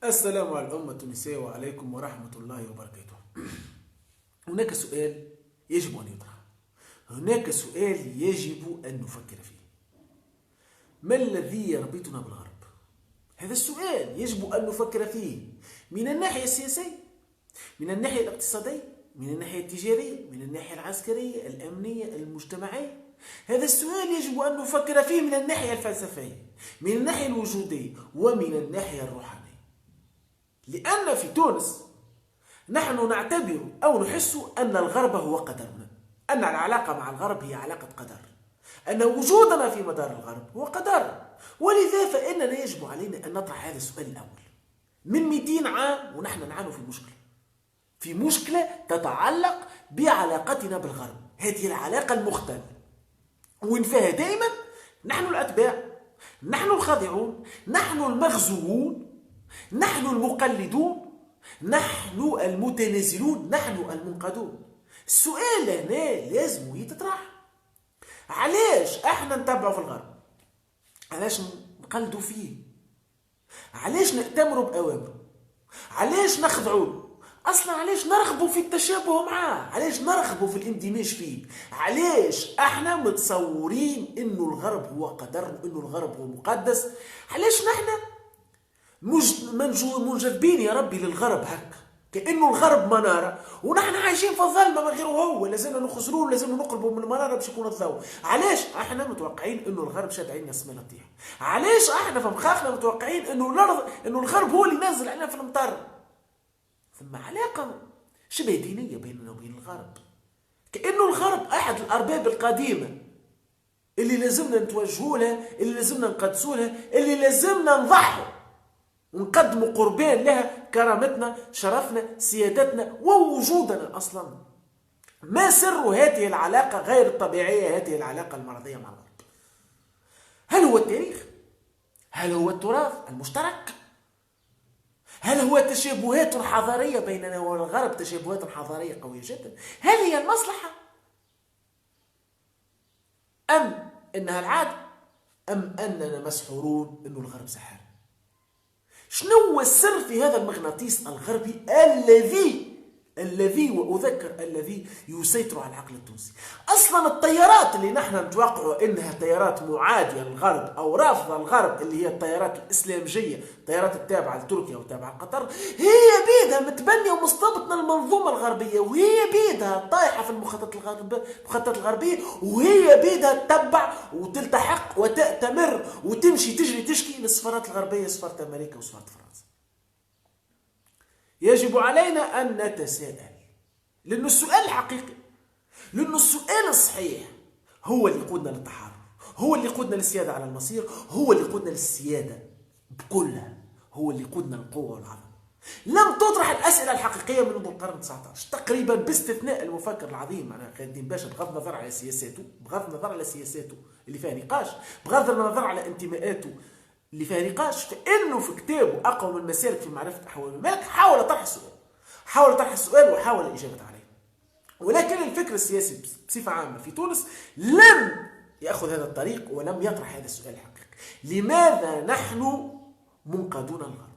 السلام على الأمة التونسية وعليكم ورحمة الله وبركاته. هناك سؤال يجب أن يطرح. هناك سؤال يجب أن نفكر فيه. ما الذي يربطنا بالغرب؟ هذا السؤال يجب أن نفكر فيه من الناحية السياسية، من الناحية الاقتصادية، من الناحية التجارية، من الناحية العسكرية، الأمنية، المجتمعية. هذا السؤال يجب أن نفكر فيه من الناحية الفلسفية، من الناحية الوجودية، ومن الناحية الروحانية. لأن في تونس نحن نعتبر أو نحس أن الغرب هو قدرنا، أن العلاقة مع الغرب هي علاقة قدر، أن وجودنا في مدار الغرب هو قدر. ولذا فإننا يجب علينا أن نطرح هذا السؤال الأول. من 200 عام ونحن نعاني في مشكلة تتعلق بعلاقتنا بالغرب. هذه العلاقة المختلة وين فيها دائما نحن الأتباع، نحن الخاضعون، نحن المغزوون، نحن المقلدون، نحن المتنازلون، نحن المنقذون. السؤال هنا لازم يتطرح. علاش احنا نتبعوا في الغرب؟ علاش نقلدوا فيه؟ علاش نأتمروا بأوامره؟ علاش نخضعوا؟ اصلا علاش نرغبوا في التشابه معاه؟ علاش نرغبوا في الاندماج فيه؟ علاش احنا متصورين انه الغرب هو قدر وانه الغرب هو مقدس؟ علاش نحن منجذبين يا ربي للغرب هكا كأنه الغرب منارة ونحن عايشين في الظلمة ما غيره هو، لازمنا نخسروه، لازمنا نقربوا من المنارة باش يكون الضوء. علاش احنا متوقعين انه الغرب شاد علينا السما تطيح؟ علاش احنا في مخاخنا متوقعين انه الغرب هو اللي نازل علينا في المطر؟ ثم علاقة شبه دينية بيننا وبين الغرب، كأنه الغرب احد الارباب القديمة اللي لازمنا نتوجهوا لها، اللي لازمنا نقدسوا لها، اللي لازمنا نضحوا ونقدموا قربان لها، كرامتنا، شرفنا، سيادتنا ووجودنا أصلا. ما سر هذه العلاقة غير الطبيعية، هذه العلاقة المرضية مع الغرب؟ هل هو التاريخ؟ هل هو التراث المشترك؟ هل هو تشابهات حضارية بيننا وبين الغرب، تشابهات حضارية قوية جدا؟ هل هي المصلحة؟ أم إنها العادة؟ أم أننا مسحورون إنه الغرب سحر؟ شنو هو السر في هذا المغناطيس الغربي الذي وأذكر الذي يسيطر على العقل التونسي؟ أصلا الطيارات اللي نحن نتوقع أنها طيارات معادية للغرب أو رافضة الغرب، اللي هي الطيارات الإسلامجية، الطيارات التابعة لتركيا وتابعة لقطر، هي بيدها متبنية ومستبطنة للمنظومة الغربية، وهي بيدها طايحة في المخططات الغربية، وهي بيدها تتبع وتلتحق وتأتمر وتمشي تجري تشكي للسفارات الغربية، سفارة أمريكا وسفارة فرنسا. يجب علينا أن نتساءل، لأنه السؤال الحقيقي، لأنه السؤال الصحيح هو اللي يقودنا للتحرر، هو اللي يقودنا للسيادة على المصير، هو اللي يقودنا للسيادة بكلها، هو اللي يقودنا للقوة والعظمة. لم تطرح الأسئلة الحقيقية منذ القرن 19 تقريبا، باستثناء المفكر العظيم معناها خالد الدين باشا، بغض النظر على سياساته اللي فيها نقاش، بغض النظر على انتماءاته اللي فيها نقاش، فإنه في كتابه أقوى من المسالك في معرفة أحوال الملك حاول طرح السؤال وحاول الإجابة عليه. ولكن الفكر السياسي بصفة عامة في تونس لم يأخذ هذا الطريق ولم يطرح هذا السؤال الحقيقي. لماذا نحن منقادون الغرب؟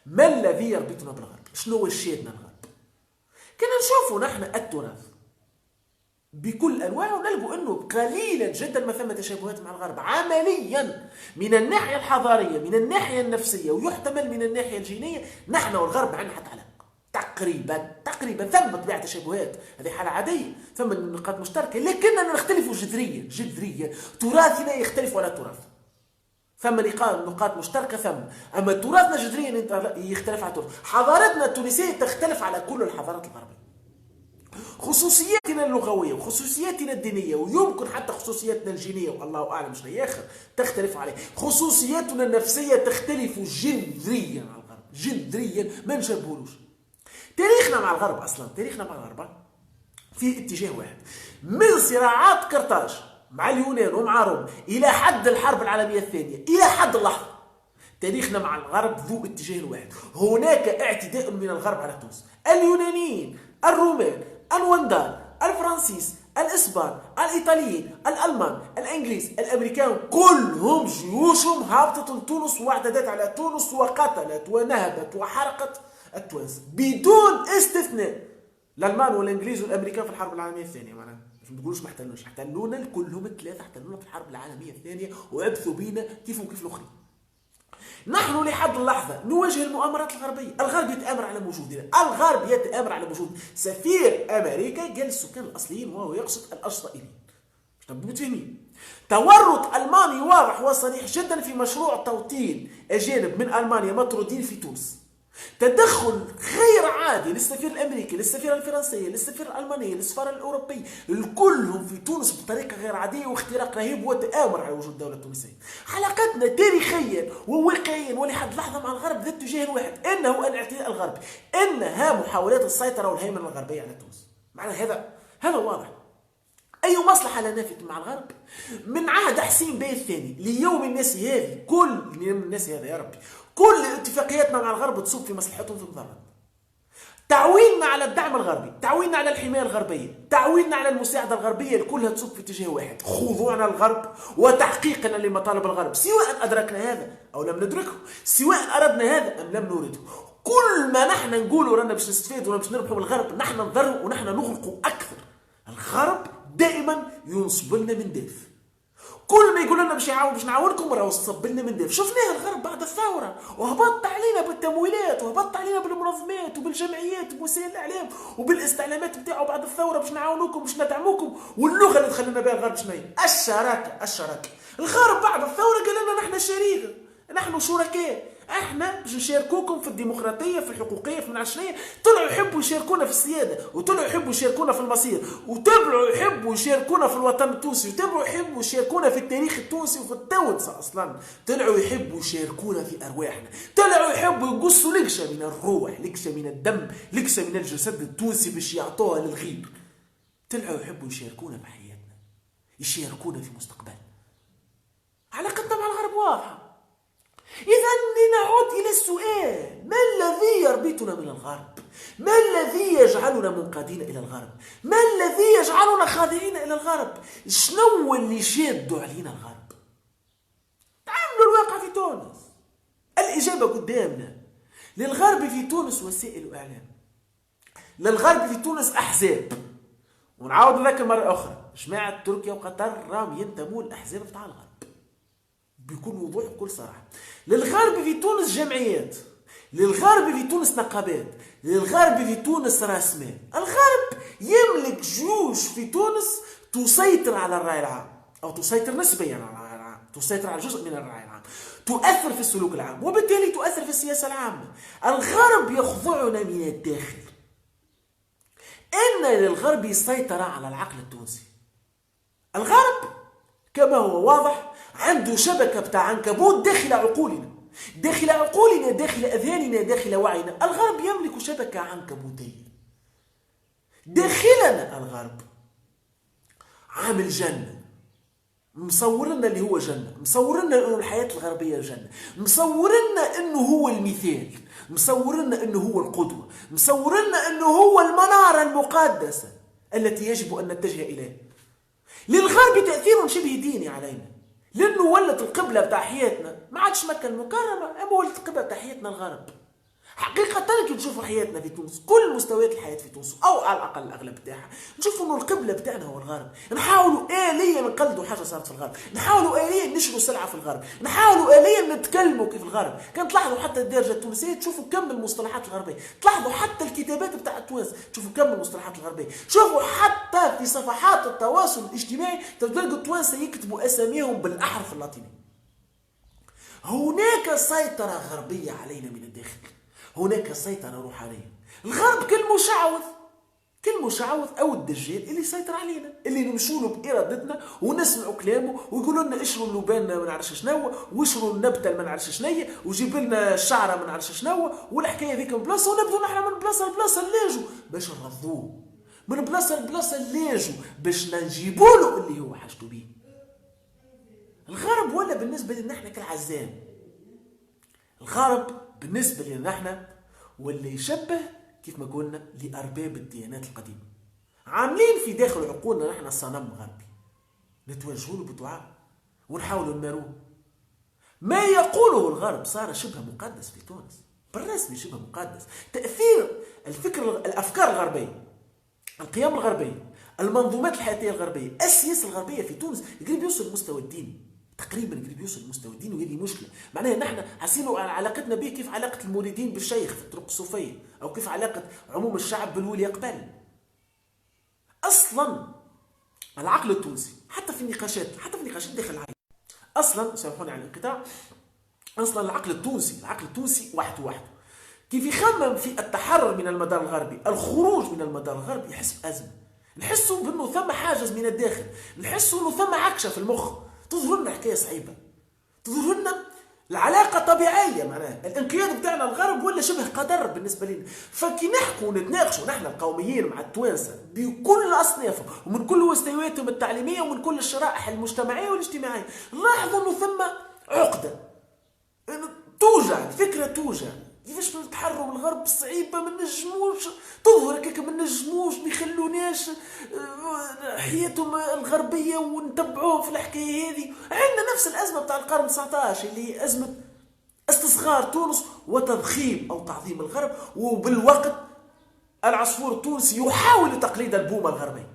ما الذي يربطنا بالغرب؟ شنو شادنا الغرب؟ كنا نشوفوا نحن التراث بكل انواعه ونلقوا انه قليلا جدا ما ثم تشابهات مع الغرب عمليا، من الناحيه الحضاريه، من الناحيه النفسيه، ويحتمل من الناحيه الجينيه. نحن والغرب ما عندنا حتى علاقه تقريبا ثم طبيعه تشابهات، هذه حاله عاديه، ثم نقاط مشتركه، لكننا نختلف جذريا. تراثنا يختلف على تراث، ثم نقاط مشتركه ثم، اما تراثنا جذريا يختلف على تراث. حضارتنا التونسيه تختلف على كل الحضارات الغربيه، خصوصياتنا اللغوية وخصوصياتنا الدينية، ويمكن حتى خصوصياتنا الجينية والله أعلم شنو هي تختلف عليه. خصوصياتنا النفسية تختلف جذريا على الغرب، جذريا ما نشبهولوش. تاريخنا مع الغرب في اتجاه واحد، من صراعات قرطاج مع اليونان ومع روما إلى حد الحرب العالمية الثانية، إلى حد اللحظة تاريخنا مع الغرب ذو اتجاه واحد. هناك اعتداء من الغرب على تونس، اليونانيين، الرومان، الوندار، الفرنسيس، الاسبان، الايطاليين، الالمان، الانجليز، الامريكان، كلهم جيوشهم هابطت لتونس واعتدت على تونس وقتلت ونهبت وحرقت التوانسه بدون استثناء. الالمان والانجليز والامريكان في الحرب العالميه الثانيه، معناها ما تقولوش ما احتلوش، احتلونا كلهم الثلاثه، احتلونا في الحرب العالميه الثانيه وعبثوا بينا كيف وكيف الاخرين. نحن لحد اللحظة نواجه المؤامرات الغربية، الغرب يتآمر على وجودنا، الغرب يتآمر على وجود سفير أمريكا قال السكان الأصليين وهو يقصد الإسرائيليين. مش تبقوا متفاهمين. تورط ألماني واضح وصريح جدا في مشروع توطين أجانب من ألمانيا مطرودين في تونس. تدخل غير عادي للسفير الامريكي، للسفيره الفرنسيه، للسفيره الالمانيه، للسفاره الاوروبيه، الكلهم في تونس بطريقه غير عاديه واختراق رهيب وتآمر على وجود الدوله التونسيه. علاقتنا تاريخيا وواقعيا ولحد لحظه مع الغرب ذات اتجاه واحد، انه الاعتداء الغربي، انها محاولات السيطره والهيمنه الغربيه على تونس. معنى هذا واضح. أي مصلحة لنا في مع الغرب؟ من عهد حسين بيه الثاني ليوم الناس هذه، كل الناس هذا يا ربي، كل اتفاقياتنا مع الغرب تصب في مصلحتهم في المضرات. تعويلنا على الدعم الغربي، تعويلنا على الحماية الغربية، تعويلنا على المساعدة الغربية، كلها تصب في اتجاه واحد، خضوعنا للغرب وتحقيقنا لمطالب الغرب، سواء أدركنا هذا أو لم ندركه، سواء أردنا هذا أم لم نريده. كل ما نحن نقولوا رانا باش نستفيد ولا باش نربحوا من الغرب، نحن نضروا ونحن نغلقوا أكثر. الغرب دائما ينصب لنا من داف، كل ما يقول لنا باش نعاونكم راهو صب لنا من داف. شفناها الغرب بعد الثوره وهبط علينا بالتمويلات وهبط علينا بالمنظمات وبالجمعيات وبوسائل الاعلام وبالاستعلامات نتاعو بعد الثوره باش نعاونوكم باش ندعموكم. واللغه اللي دخلنا بها الغرب شنو هي؟ الشراكه. الغرب بعد الثوره قال لنا نحن شريك، نحن شركاء، احنا باش نشاركوكم في الديمقراطيه، في الحقوقيه، في العشريه. طلعوا يحبوا يشاركونا في السياده، وطلعوا يحبوا يشاركونا في المصير، وتبعوا يحبوا يشاركونا في الوطن التونسي، وتبعوا يحبوا يشاركونا في التاريخ التونسي وفي التونسه اصلا. طلعوا يحبوا يشاركونا في ارواحنا، طلعوا يحبوا يقصوا لقشه من الروح، لقشه من الدم، لقشه من الجسد التونسي باش يعطوها للغير. طلعوا يحبوا يشاركونا في حياتنا، يشاركونا في مستقبلنا. علاقتنا مع الغرب واضحه. إذا لنعود إلى السؤال: ما الذي يربطنا من الغرب؟ ما الذي يجعلنا منقادين إلى الغرب؟ ما الذي يجعلنا خاضعين إلى الغرب؟ شنو اللي شادوا علينا الغرب؟ تعاملوا الواقع في تونس. الإجابة قدامنا. للغرب في تونس وسائل إعلام، للغرب في تونس أحزاب، ونعاود ذاك مرة أخرى، جماعة تركيا وقطر راهم ينتموا الأحزاب بتاع الغرب بكل وضوح وكل صراحة. للغرب في تونس جمعيات، للغرب في تونس نقابات، للغرب في تونس راس مال. الغرب يملك جيوش في تونس تسيطر على الرأي العام، أو تسيطر نسبيا على الرأي العام، تسيطر على جزء من الرأي العام، تؤثر في السلوك العام، وبالتالي تؤثر في السياسة العامة. الغرب يخضعنا من الداخل. إن للغرب سيطرة على العقل التونسي. الغرب كما هو واضح عنده شبكة بتاع عنكبوت داخل عقولنا، داخل عقولنا، داخل أذهاننا، داخل وعينا. الغرب يملك شبكة عنكبوتية داخلنا. الغرب عامل جنة، مصورنا اللي هو جنة، مصورنا انه الحياة الغربية جنة، مصورنا انه هو المثال، مصورنا انه هو القدوة، مصورنا انه هو المنارة المقدسة التي يجب ان نتجه اليها. للغرب تأثير شبه ديني علينا، لأنه ولت القبلة بتاع حياتنا ما عادش مكة المكرمة، أما ولت القبلة بتاع حياتنا الغرب. حقيقة كي تشوفوا حياتنا في تونس، كل مستويات الحياة في تونس أو على الأقل الأغلب بتاعها، نشوفوا إنه القبلة بتاعنا هو الغرب. نحاولوا آليا نقلدوا حاجة صارت في الغرب، نحاولوا آليا نشروا سلعة في الغرب، نحاولوا آليا نتكلموا كيف الغرب. كان تلاحظوا حتى الدارجة التونسية تشوفوا كم المصطلحات الغربية، تلاحظوا حتى الكتابات بتاع التوانس تشوفوا كم المصطلحات الغربية، شوفوا حتى في صفحات التواصل الاجتماعي تلقوا التوانسة يكتبوا أساميهم بالأحرف اللاتينية. هناك سيطرة غربية علينا من الداخل، هناك سيطرة روحانية. الغرب كالمشعوذ أو الدجال اللي يسيطر علينا، اللي نمشوا له بإرادتنا ونسمعوا كلامه ويقولوا لنا اشروا اللبان ما نعرفش شنو، واشروا النبتة ما نعرفش شنو، وجيب لنا الشعرة ما نعرفش شنو، والحكاية ذيك من بلاصة، ونبدو نحن من بلاصة لبلاصة نلاجوا باش نرضوه، من بلاصة لبلاصة نلاجوا باش نجيبوا له اللي هو حاجته بيه. الغرب ولا بالنسبة لنا احنا كالعزام، الغرب بالنسبة لنا احنا واللي يشبه كيف ما قلنا لأرباب الديانات القديمة. عاملين في داخل عقولنا نحن صنم غربي نتوجهوا له بدعاء ونحاولوا نماروه. ما يقوله الغرب صار شبه مقدس في تونس، بالرسمي شبه مقدس. تأثير الأفكار الغربية، القيم الغربية، المنظومات الحياتية الغربية، السياسة الغربية في تونس قريب يوصل المستوى الديني، تقريبا قريب يوصل المستوى الديني، وهذه مشكلة. معناها نحن حاسين علاقتنا به كيف علاقة المريدين بالشيخ في الطرق الصوفية، أو كيف علاقة عموم الشعب بالولي قبل. أصلا العقل التونسي حتى في النقاشات داخل العقل، أصلا سامحوني على الانقطاع، أصلا العقل التونسي وحده كيف يخمم في التحرر من المدار الغربي، الخروج من المدار الغربي، يحس بأزمة. نحسوا بأنه ثم حاجز من الداخل، نحسوا أنه ثم عكشة في المخ، تظهر لنا حكاية صعيبة، تظهر لنا العلاقة طبيعية، معناها الانقياد بتاعنا الغرب ولا شبه قدر بالنسبة لنا. فكي نحكوا ونتناقشوا نحن القوميين مع التوانسة بكل أصنافهم ومن كل مستوياتهم التعليمية ومن كل الشرائح المجتمعية والاجتماعية، نلاحظوا أنه ثم عقدة توجع، الفكرة توجع. كيفاش نتحرروا من الغرب صعيبه، ما نجموش، تظهر هكاك ما نجموش، ما يخلوناش حياتهم الغربيه ونتبعوهم في الحكايه هذه. عندنا نفس الازمه بتاع القرن 19 اللي هي ازمه استصغار تونس وتضخيم او تعظيم الغرب، وبالوقت العصفور التونسي يحاول تقليد البومه الغربيه.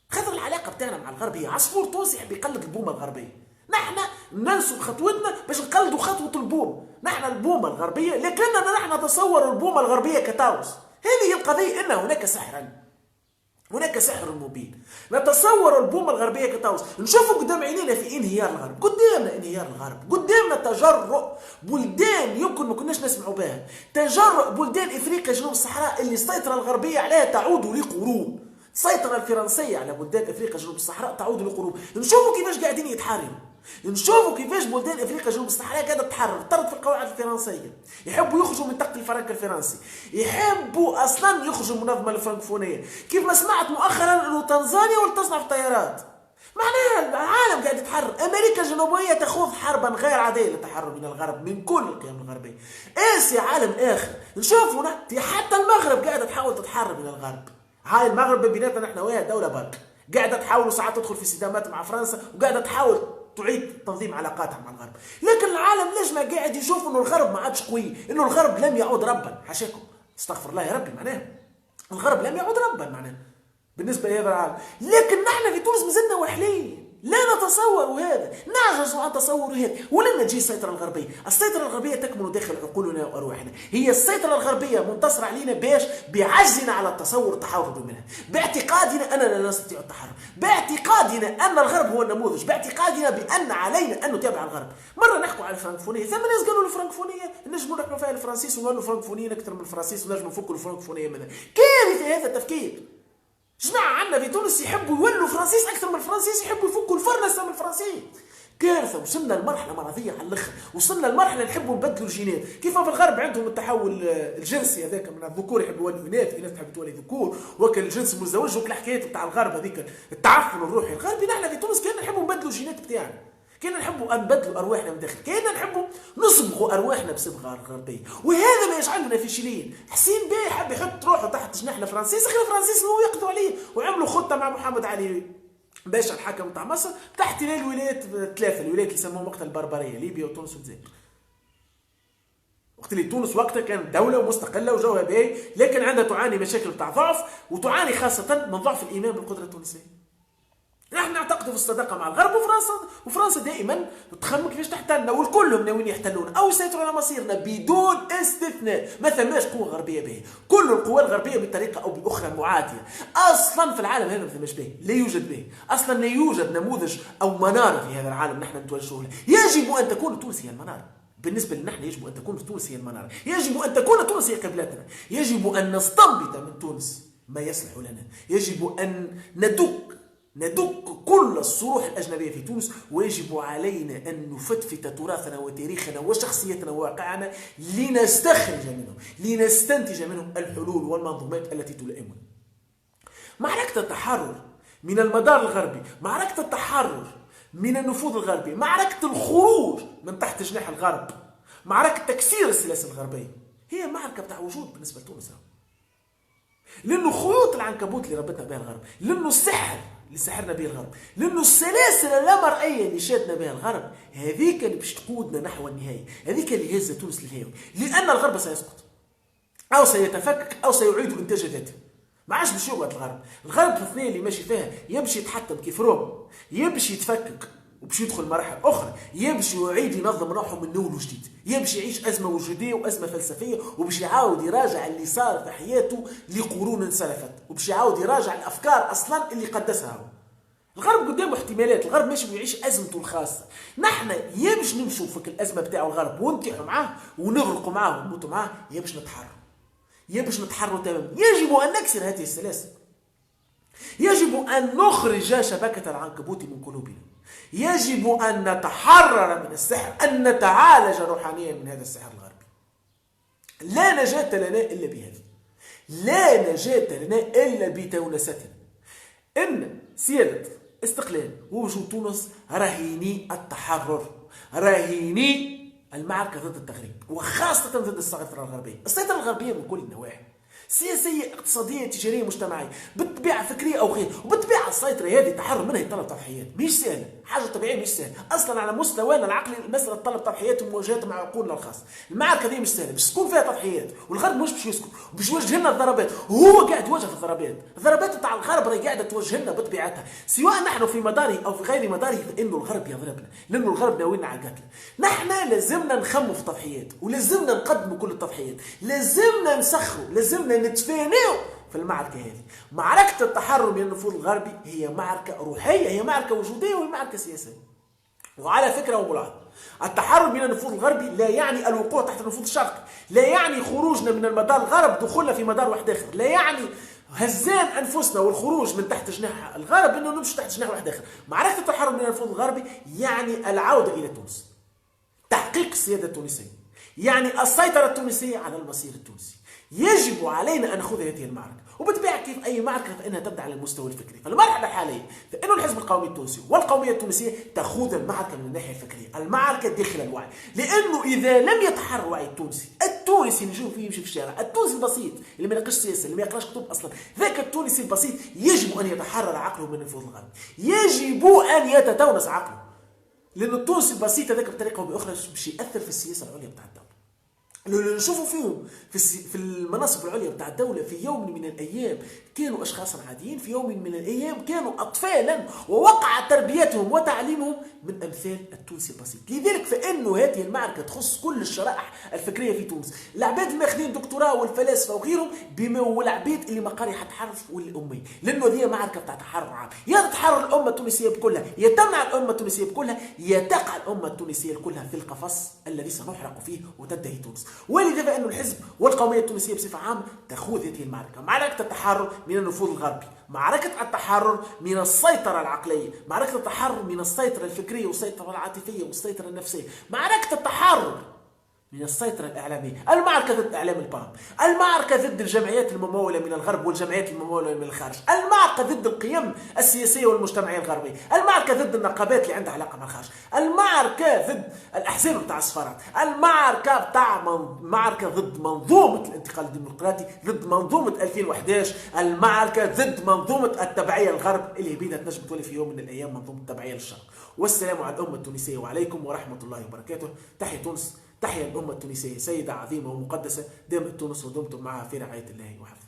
خاطر العلاقه بتاعنا مع الغرب هي عصفور تونسي يحب يقلد البومه الغربيه، نحن ننسوا خطوتنا باش نقلدوا خطوه البوم. نحن البومه الغربيه، لكننا نحن نتصور البومه الغربيه كتاوس. هذه هي القضيه، ان هناك سحر مبين. نتصور البومه الغربيه كتاوس، نشوفوا قدام عينينا في انهيار الغرب، قدامنا انهيار الغرب، قدامنا تجرؤ بلدان يمكن ما كناش نسمعوا بها، تجرؤ بلدان افريقيا جنوب الصحراء اللي السيطره الغربيه عليها تعود لقرون، السيطره الفرنسيه على بلدان افريقيا جنوب الصحراء تعود لقرون. نشوفوا كيفاش قاعدين يتحاربوا، نشوفوا كيفاش بلدان افريقيا جنوب الصحراء قاعده تتحرر، طرد في القواعد الفرنسيه، يحبوا يخرجوا من تحت الفرنك الفرنسي، يحبوا اصلا يخرجوا من المنظمه الفرنكفونيه. كيف ما سمعت مؤخرا انه تنزانيا ولا تصنع في الطيارات، معناها العالم قاعد يتحرر. امريكا الجنوبيه تخوض حربا غير عاديه للتحرر من الغرب من كل القيم الغربيه. اسيا عالم اخر، نشوفوا حتى المغرب قاعده تحاول تتحرر من الغرب. هاي المغرب بيناتنا نحن وياها دوله برك، قاعده تحاول ساعات تدخل في صدامات مع فرنسا، وقاعده تحاول تعيد تنظيم علاقاتها مع الغرب. لكن العالم ليش ما قاعد يشوف انه الغرب ما عادش قوي، انه الغرب لم يعود ربا، حاشاكم استغفر الله يا ربي، معناه الغرب لم يعود ربا معناه بالنسبه لهذا العالم. لكن نحن في تونس مازلنا وحلين، لا نتصور هذا، نعجز عن تصور هذا، ولما تجي السيطره الغربيه. السيطره الغربيه تكمن داخل عقولنا وارواحنا، هي السيطره الغربيه منتصره علينا باش بعجزنا على التصور التحرر منها، باعتقادنا اننا لا نستطيع التحرر، باعتقادنا ان الغرب هو النموذج، باعتقادنا بان علينا ان نتابع الغرب. مره نحكوا على الفرنكفونيه، ثم ناس قالوا الفرنكفونيه نجموا نحكوا فيها الفرنسيس، ونقولوا الفرنكفونيين اكثر من الفرنسيس، ونجموا نفكوا الفرنكفونيه منها. كارثه هذا التفكير. جماعة عندنا في تونس يحبوا يولوا فرنسيس أكثر من الفرنسيس، يحبوا يفكوا الفرنسة من الفرنسيس. كارثة، وصلنا لمرحلة مرضية على الآخر، وصلنا لمرحلة نحبوا نبدلوا الجينات، كيف في الغرب عندهم التحول الجنسي هذاك من الذكور يحبوا يولوا إناث، في ناس تحب تولي ذكور، وكل الجنس المزدوج، وكل الحكايات بتاع الغرب هذيك التعفن الروحي الغربي. نحن في تونس كنا نحبوا نبدلوا الجينات بتاعنا، كنا نحبوا نبدلوا ارواحنا من داخل، كنا نحبوا نصبغوا ارواحنا بصبغه غربيه، وهذا ما يجعلنا فاشلين. حسين بيه حب يحط روحه تحت جناح الفرنسيس، اخي الفرنسيس هو يقضوا عليه، وعملوا خطه مع محمد علي باشا الحاكم تاع مصر تحت احتلال الولايات ثلاثه، الولايات اللي يسموهم وقتها البربريه، ليبيا وتونس والجزائر. وقت اللي تونس وقتها كانت دوله مستقله وجوها باهي، لكن عندها تعاني مشاكل تاع ضعف، وتعاني خاصه من ضعف الايمان بالقدره التونسيه. نحن نعتقد في الصداقه مع الغرب، وفرنسا دائما تخمم كيفاش تحتلنا، والكلهم ناويين يحتلونا او يسيطروا على مصيرنا بدون استثناء. ما ثماش قوه غربيه باهيه، كل القوى الغربيه بطريقه او باخرى معاديه. اصلا في العالم هذا ما ثماش باهي، لا يوجد باهي، اصلا لا يوجد نموذج او مناره في هذا العالم نحن نتوجهوا له. يجب ان تكون تونس هي المناره بالنسبه لنا، نحن يجب ان تكون تونس هي المناره، يجب ان تكون تونس هي قبلتنا، يجب ان نستنبط من تونس ما يصلح لنا، يجب ان ندك كل الصروح الأجنبية في تونس، ويجب علينا أن نفتفت تراثنا وتاريخنا وشخصيتنا وواقعنا لنستخرج منهم، لنستنتج منهم الحلول والمنظومات التي تلائمنا. معركة التحرر من المدار الغربي، معركة التحرر من النفوذ الغربي، معركة الخروج من تحت جناح الغرب، معركة تكسير السلاسل الغربية، هي معركة بتاع وجود بالنسبة لتونس. لانه خيوط العنكبوت اللي ربطنا بها الغرب، لانه السحر اللي سحرنا به الغرب، لانه السلاسل اللامرئيه اللي شادنا بها الغرب، هذيك اللي باش تقودنا نحو النهايه، هذيك اللي هزت تونس للهاوي، لان الغرب سيسقط او سيتفكك او سيعيد انتاج ذاته. ما عادش باش يقعد الغرب في الثنيه اللي ماشي فيها يمشي يتحطم كيف روم، يمشي يتفكك وباش يدخل مراحل اخرى، يمشي يعيد ينظم روحه من اول وجديد، يمشي يعيش ازمه وجوديه وازمه فلسفيه، وباش يعاود يراجع اللي صار في حياته لقرون سلفت، وباش يعاود يراجع الافكار اصلا اللي قدسها هو. الغرب قدامه احتمالات، الغرب ماشي يعيش ازمته الخاصه، نحن يا باش نمشوا في الازمه بتاعه الغرب وننتحوا معاه ونغرقوا معاه ونموتوا معاه، يا باش نتحرروا، يا باش نتحرروا تماما. يجب ان نكسر هذه السلاسل، يجب ان نخرج شبكه العنكبوت من قلوبنا، يجب ان نتحرر من السحر، ان نتعالج روحانيا من هذا السحر الغربي. لا نجاة لنا الا بهذا، لا نجاة لنا الا بتونستنا. ان سيادة استقلال ووجود تونس رهيني التحرر، رهيني المعركة ضد التغريب، وخاصة ضد السيطرة الغربية، السيطرة الغربية من كل النواحي، سياسية اقتصادية تجارية مجتمعية، بالطبيعة فكرية أو غير، وبالطبيعة السيطرة هذه التحرر منها يطلب تضحيات، مش سهلة، حاجة طبيعية مش سهلة، أصلا على مستوانا العقلي المسألة تطلب تضحيات ومواجهات مع عقولنا الخاصة، المعركة دي مش سهلة، باش تكون فيها تضحيات، والغرب مش باش يسكت، وباش يوجه لنا الضربات، وهو قاعد يوجه في الضربات تاع الغرب راهي قاعدة توجه لنا بطبيعتها، سواء نحن في مداره أو في غير مداره، فإنه الغرب يضربنا، لأنه الغرب ناوينا على القتل، نحن لازمنا نخموا في التضحيات، ولازمنا نقدموا كل التضحيات، لازمنا نسخروا، لازمنا نتفانوا في المعركة هذه. معركة التحرر من النفوذ الغربي هي معركة روحية، هي معركة وجودية، وهي معركة سياسية. وعلى فكرة وملاحظة، التحرر من النفوذ الغربي لا يعني الوقوع تحت النفوذ الشرقي، لا يعني خروجنا من المدار الغرب دخولنا في مدار واحد آخر، لا يعني هزان أنفسنا والخروج من تحت جناح الغرب أنه نمشي تحت جناح واحد آخر. معركة التحرر من النفوذ الغربي يعني العودة إلى تونس، تحقيق السيادة التونسية، يعني السيطرة التونسية على المصير التونسي. يجب علينا أن نخوض هذه المعركة، وبالطبيعة كيف أي معركة فإنها تبدأ على المستوى الفكري. فالمرحلة الحالية فإنه الحزب القومي التونسي والقومية التونسية تخوض المعركة من الناحية الفكرية، المعركة داخل الوعي، لأنه إذا لم يتحرر وعي التونسي اللي نشوف فيه يمشي في الشارع، التونسي البسيط اللي ما يناقش سياسة، اللي ما يقراش كتب أصلا، ذاك التونسي البسيط يجب أن يتحرر عقله من النفوذ الغربي، يجب أن يتتونس عقله، لأن التونسي البسيط هذاك بطريقة أو بأخرى باش يأثر في السياسة العليا بتاع الدولة. اللي نشوفوا فيهم في المناصب العليا بتاع الدولة في يوم من الأيام كانوا أشخاصا عاديين، في يوم من الأيام كانوا أطفالا ووقع تربيتهم وتعليمهم من أمثال التونسي البسيط. لذلك فإنه هذه المعركة تخص كل الشرائح الفكرية في تونس، العباد اللي ماخذين دكتوراه والفلاسفة وغيرهم، والعباد اللي ما قاري حتى حرف والأمي، لأنه هذه معركة بتاع تحرر عام، يا تتحرر الأمة التونسية بكلها، يا تمنع الأمة التونسية بكلها، يا تقع الأمة التونسية كلها في القفص الذي سنحرق فيه وتنتهي تونس. ولذا فإن الحزب والقومية التونسية بصفة عامة تخوض هذه المعركة، معركة التحرر من النفوذ الغربي، معركة التحرر من السيطرة العقلية، معركة التحرر من السيطرة الفكرية والسيطرة العاطفية والسيطرة النفسية، معركة التحرر من السيطرة الإعلامية، المعركة ضد إعلام البام، المعركة ضد الجمعيات الممولة من الغرب والجمعيات الممولة من الخارج، المعركة ضد القيم السياسية والمجتمعية الغربية، المعركة ضد النقابات اللي عندها علاقة مع الخارج، المعركة ضد الأحزاب بتاع السفارات، معركة ضد منظومة الانتقال الديمقراطي، ضد منظومة 2011، المعركة ضد منظومة التبعية للغرب اللي بيدها تنجم تولي في يوم من الأيام منظومة التبعية للشرق. والسلام على الأمة التونسية، وعليكم ورحمة الله وبركاته. تحيا تونس، تحيا الأمة التونسية، سيدة عظيمة ومقدسة، دامت تونس ودمتم معها في رعاية الله وحفظه.